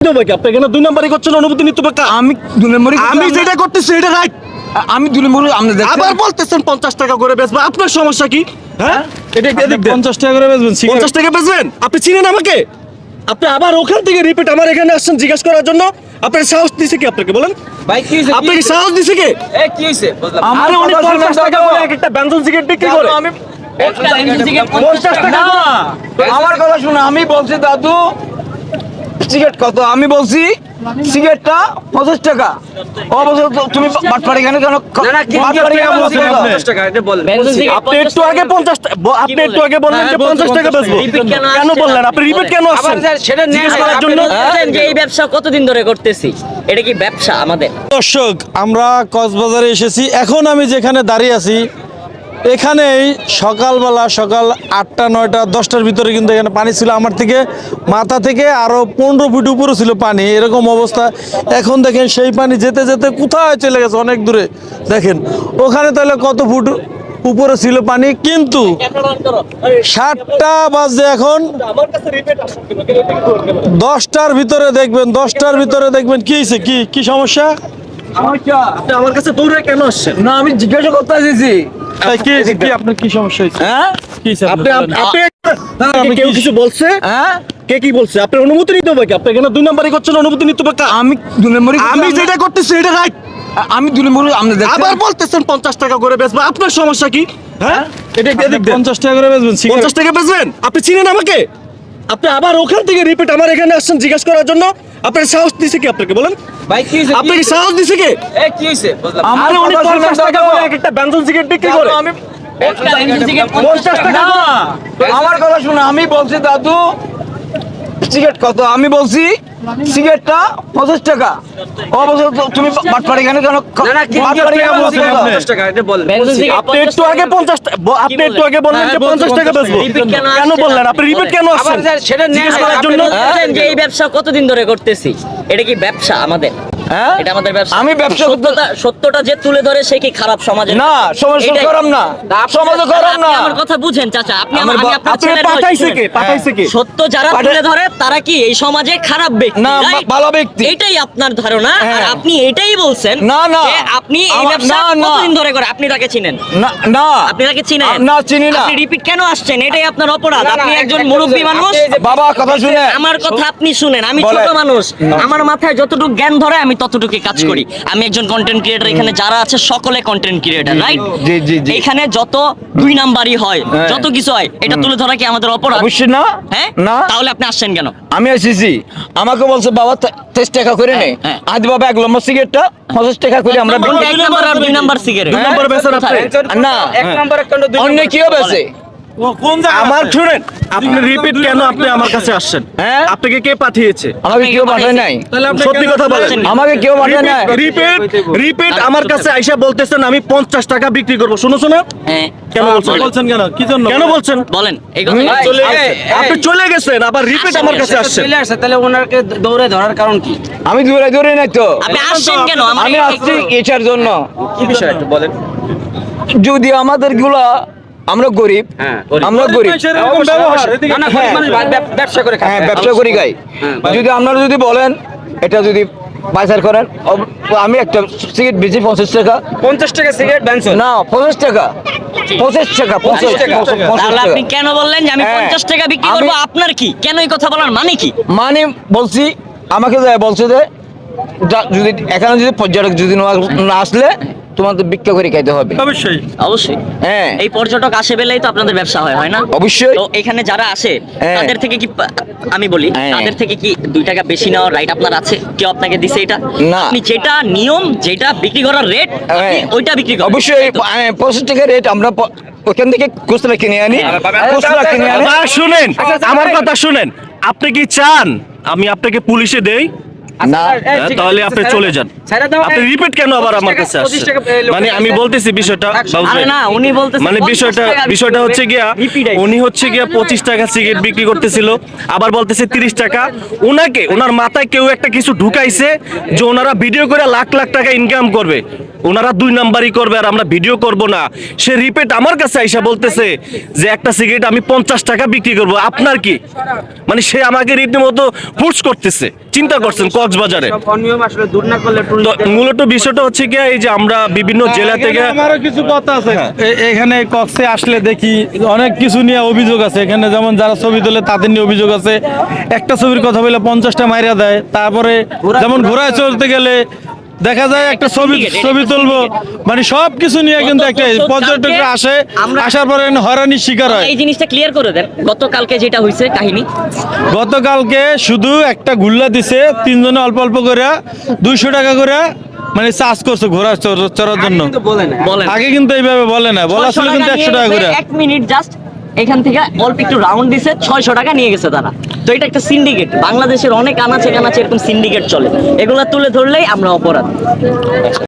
আপনি কেন দুই নাম্বারই করছেন? অনুমতি নিতে হবে আমি দুই নম্বরই আমি যেটা করতেছি এটা রাইট। আমি দুই নম্বরই আপনি আবার বলতেছেন 50 টাকা করে বেচবো। আপনার সমস্যা কি? হ্যাঁ, এটা এদিক দেন। 50 টাকা করে বেচবেন 50 টাকা বেচবেন? আপনি চিনেন আমাকে? আপনি আবার ওখান থেকে রিপিট আমার এখানে আসছেন জিজ্ঞাসা করার জন্য। আপনার সাহস দিছে কি আপনাকে বলেন? ভাই কি হইছে? আপনাকে সাহস দিছে কে? এ কি হইছে? বুঝলাম আরে উনি 50 টাকা করে এক একটা ব্যঞ্জন সিগারেট বিক্রি করে। আমি 50 টাকা না, করে। আমার কথা শুনো, আমি বলছি দাদু সিগারেট কত, আমি বলছি সিগারেটটা 50 টাকা। অবশ্য তুমি বাটপাড়ি কেন বাটপাড়ি কেন বলছো? 50 টাকা এটা বলেন। আপনি একটু আগে 50 আপনি একটু আগে বললেন যে 50 টাকা বেচবো। কেন বললেন? আপনি রিপিট কেন আসছেন? সেটা জিজ্ঞেস করার জন্য। বলছেন যে এই ব্যবসা কতদিন ধরে করতেছি, এটা কি ব্যবসা আমাদের? দর্শক, আমরা কক্সবাজারে এসেছি। এখন আমি যেখানে দাঁড়িয়ে আছি এখানেই সকালবেলা সকাল 8টা 9টা 10টার ভিতরে কিন্তু এখানে পানি ছিল। আমার থেকে মাথা থেকে আরও 15 ফুট উপরে ছিল পানি, এরকম অবস্থা। এখন দেখেন সেই পানি যেতে যেতে কোথায় চলে গেছে, অনেক দূরে। দেখেন ওখানে তাহলে কত ফুট উপরে ছিল পানি। কিন্তু 7টা বাজে এখন, আমার কাছে রিপিট আসুন কেন? 10টার ভিতরে দেখবেন, 10টার ভিতরে দেখবেন কি হয়েছে, কি সমস্যা। আপনি আমার কাছে দৌড়ে কেন আসছেন? না, আমি জিজ্ঞাসা করতে এসেছি। কি হয়েছে, কি আপনার কি সমস্যা হয়েছে? হ্যাঁ কি হয়েছে আপনি আপনার? আপনি কেউ কিছু বলছে? হ্যাঁ, কে কি বলছে? আপনি অনুমতি নিতে হবে কি? আপনি কেন দুই নাম্বারই করছেন? অনুমতি নিতে হবে আমি দুই নম্বরই আমি যেটা করতেছি এটা রাইট। আমি দুই নম্বরই আপনি আবার বলতেছেন 50 টাকা করে বেচবো। আপনার সমস্যা কি? হ্যাঁ, এটা এদিক দেন। 50 টাকা করে বেচবেন 50 টাকা বেচবেন? আপনি চিনেন আমাকে? আপনি আবার ওখান থেকে রিপিট আমার এখানে আসছেন জিজ্ঞাসা করার জন্য। আপনার সাহস দিছে কি আপনাকে বলেন? ভাই কি হইছে? আপনাকে সাহস দিছে কে? এ কি হইছে? বুঝলাম আরে উনি 50 টাকা করে এক একটা ব্যঞ্জন সিগারেট বিক্রি করে। আমি 50 টাকা না, করে। আমার কথা শুনো, আমি বলছি দাদু সিগারেট কত, আমি বলছি সিগারেটটা 50 টাকা। অবশ্য তুমি বাটপাড়ি কেন বাটপাড়ি কেন বলছো? 50 টাকা এটা বলেন। ব্যঞ্জন সিগারেট আপনি একটু আগে 50 আপনি একটু আগে বললেন যে হ্যাঁ, 50 টাকা বেচবো। রিপিট কেন কেন আসছেন বললেন? আপনি? আপনি রিপিট কেন আসছেন? সেটা জিজ্ঞেস করার জন্য। বলছেন যে এই ব্যবসা কতদিন ধরে করতেছি, এটা কি ব্যবসা আমাদের? হ্যাঁ, এটা আমাদের ব্যবসা। আমি ব্যবসা করতে সত্যটা যে তুলে ধরে সে কি খারাপ সমাজে? না, সমাজ এটাই। করাম না, সমাজে করাম আপনি না। আমার কথা বুঝেন চাচা, আপনি আমার আমি বা- আপনার আপনি ছেলের বয়স, পাঠাইছে শুনেন। কে? পাঠাইছে কে? সত্য যারা পাঠাই- তুলে ধরে তারা কি এই সমাজে খারাপ ব্যক্তি? না, right? ভালো ব্যক্তি। এটাই আপনার ধারণা, আর হ্যাঁ। আপনি এটাই বলছেন না, না। যে আপনি এই আমার- ব্যবসা না, না। কতদিন ধরে করে, আপনি তাকে চিনেন? না, না, আপনি তাকে চিনেন? না, চিনি না। আপনি রিপিট কেন আসছেন? এটাই আপনার অপরাধ। না, না, আপনি একজন একটা মুরব্বী বিষয়, মানুষ। আপনি এই যে বাবা কথা শুনে আমার কথা আপনি শুনেন, আমি বলেন। ছোট মানুষ, আমার মাথায় যতটুকু জ্ঞান ধরে আমি ততটুকু কাজ করি। আমি একজন কন্টেন্ট ক্রিয়েটর, এখানে যারা আছে সকলে কন্টেন্ট ক্রিয়েটর, রাইট? জি, জি, জি। এখানে যত দুই নাম্বারই হয়, হ্যাঁ। যত কিছু হয়, এটা তুলে ধরা কি আমাদের অপরাধ? অবশ্যই না। হ্যাঁ, না, তাহলে আপনি আসছেন কেন? আমি এসেছি, আমাকে বলছে বাবা 23 টাকা করে নে। হ্যাঁ। আজ বাবা এক লম্বা সিগারেটটা 50 টাকা করে আমরা কোনটা এক নাম্বার আর দুই নাম্বার সিগারেট? দুই নাম্বার বেচেন আপনি। না, এক নাম্বার একটা অন্য কি হবে? কোন জায়গায় আমার শুনেন, আপনি রিপিট কেন আপনি আমার কাছে আসছেন? হ্যাঁ? আপনাকে কে পাঠিয়েছে? আমাকে কেউ পাঠায় নাই, তাহলে আপনি সত্যি কেন কথা বলেন। আসছেন? আমাকে কেউ পাঠায় নাই। রিপিট আমার কাছে আইসা বলতেছেন আমি 50 টাকা বিক্রি করব। শুনো শোনো, হ্যাঁ, কেন বলছেন? বলছেন কেন, কি জন্য কেন বলছেন? বলেন এই কথা। ভাই, চলে এই, গেছেন। এই। আপনি চলে গেছেন, আবার রিপিট আমার কাছে আসছেন। তাহলে ওনাকে দৌড়ে ধরার কারণ কি? আমি দূরে দূরে নাই তো, আপনি আসছেন কেন? আমি আসছি এটার জন্য। কি বিষয় একটু বলেন। যদি আমাদের গুলা, আমরা গরিব, আমরা গরিব, এরকম ব্যবহার এদিকে না, না, গরিব মানুষ ব্যবসা করে খায়। হ্যাঁ, ব্যবসা করি গাই। যদি আপনারা যদি বলেন এটা যদি বাজার করেন, আমি একটা সিগারেট বেশি 50 টাকা। 50 টাকা সিগারেট ব্যানসন। না, 50 টাকা, 50 টাকা, 50 টাকা, 50 তাহলে টাকা। আপনি কেন বললেন যে আমি হ্যাঁ। 50 টাকা বিক্রি আমি- করবো? আপনার কি, কেন এই কথা বলার মানে কি? মানে বলছি, আমাকে বলছে যে যদি এখানে যদি পর্যটক যদি না আসলে তোমাদের ভিক্ষা করে খাইতে হবে। অবশ্যই। অবশ্যই হ্যাঁ, এই পর্যটক আসে বেলেই তো আপনাদের ব্যবসা হয়, হয় না? অবশ্যই। তো এখানে যারা আসে হ্যাঁ। তাদের থেকে কি আমি বলি, হ্যাঁ। তাদের থেকে কি 2 টাকা বেশি নেওয়ার রাইট আপনার আছে? কেউ আপনাকে দিছে এটা? না। আপনি যেটা নিয়ম, যেটা বিক্রি করার রেট, আপনি হ্যাঁ। ওইটা বিক্রি করেন। অবশ্যই তাই তো? 50 টাকা রেট আমরা ওখান থেকে খুচরা কিনে আনি, খুচরা কিনে আনি। আবার শুনেন, আমার কথা শুনেন। আপনি কি চান আমি আপনাকে পুলিশে দেই? না তাহলে আপনি চলে যান। আপনি রিপিট কেন আবার আমার কাছে আসছেন? মানে আমি বলতেছি বিষয়টা বাবু আরে ভাই। না উনি বলতেছে মানে 50 টাকা বিষয়টা হচ্ছে গিয়া Repeat আইছে। উনি হচ্ছে গিয়া 25 টাকা সিগারেট বিক্রি করতেছিল, আবার বলতেছে 30 টাকা। ওনাকে ওনার মাথায় কেউ একটা কিছু ঢুকাইছে যে ওনারা ভিডিও করে লাখ লাখ টাকা ইনকাম করবে, ওনারা 2 নাম্বারই করবে আর আমরা ভিডিও করব না। সে রিপিট আমার কাছে আইসা বলতেছে যে একটা সিগারেট আমি 50 টাকা বিক্রি করব, আপনার কি? মানে সে আমাকে রীতিমতো ফোর্স করতেছে। চিন্তা করছেন কক্সবাজারে। অনিয়ম আসলে দূর না করলে তো মূলত বিষয়টা হচ্ছে গিয়া এই যে আমরা বিভিন্ন জেলা থেকে আমারও কিছু কথা আছে। এখানে কক্সে আসলে দেখি অনেক কিছু নিয়ে অভিযোগ আছে। এখানে যেমন যারা ছবি তোলে তাদের নিয়ে অভিযোগ আছে। একটা ছবির কথা বলে 50টা মাইরা দেয়। তারপরে যেমন ঘোড়ায় চলতে গেলে দেখা যায় একটা ছবি তুলবো, মানে সব কিছু নিয়ে কিন্তু একটা পর্যটকরা আসে, আসার পরে হয়রানির শিকার হয়। এই জিনিসটা ক্লিয়ার করে দেন, গতকালকে যেটা হয়েছে কাহিনী। গতকালকে শুধু একটা গুল্লা দিছে, তিনজনে অল্প অল্প করে 200 টাকা করে মানে চার্জ করছে ঘোড়া চড়ার জন্য। বলে না বলেন আগে কিন্তু এইভাবে বলে না, বলা ছিল কিন্তু 100 টাকা করে। 1 মিনিট জাস্ট এখান থেকে অল্প একটু রাউন্ড দিছে, 600 টাকা নিয়ে গেছে তারা। তো এটা একটা সিন্ডিকেট, বাংলাদেশের অনেক আনাচে কানাচে এরকম সিন্ডিকেট চলে, এগুলা তুলে ধরলেই আমরা অপরাধ।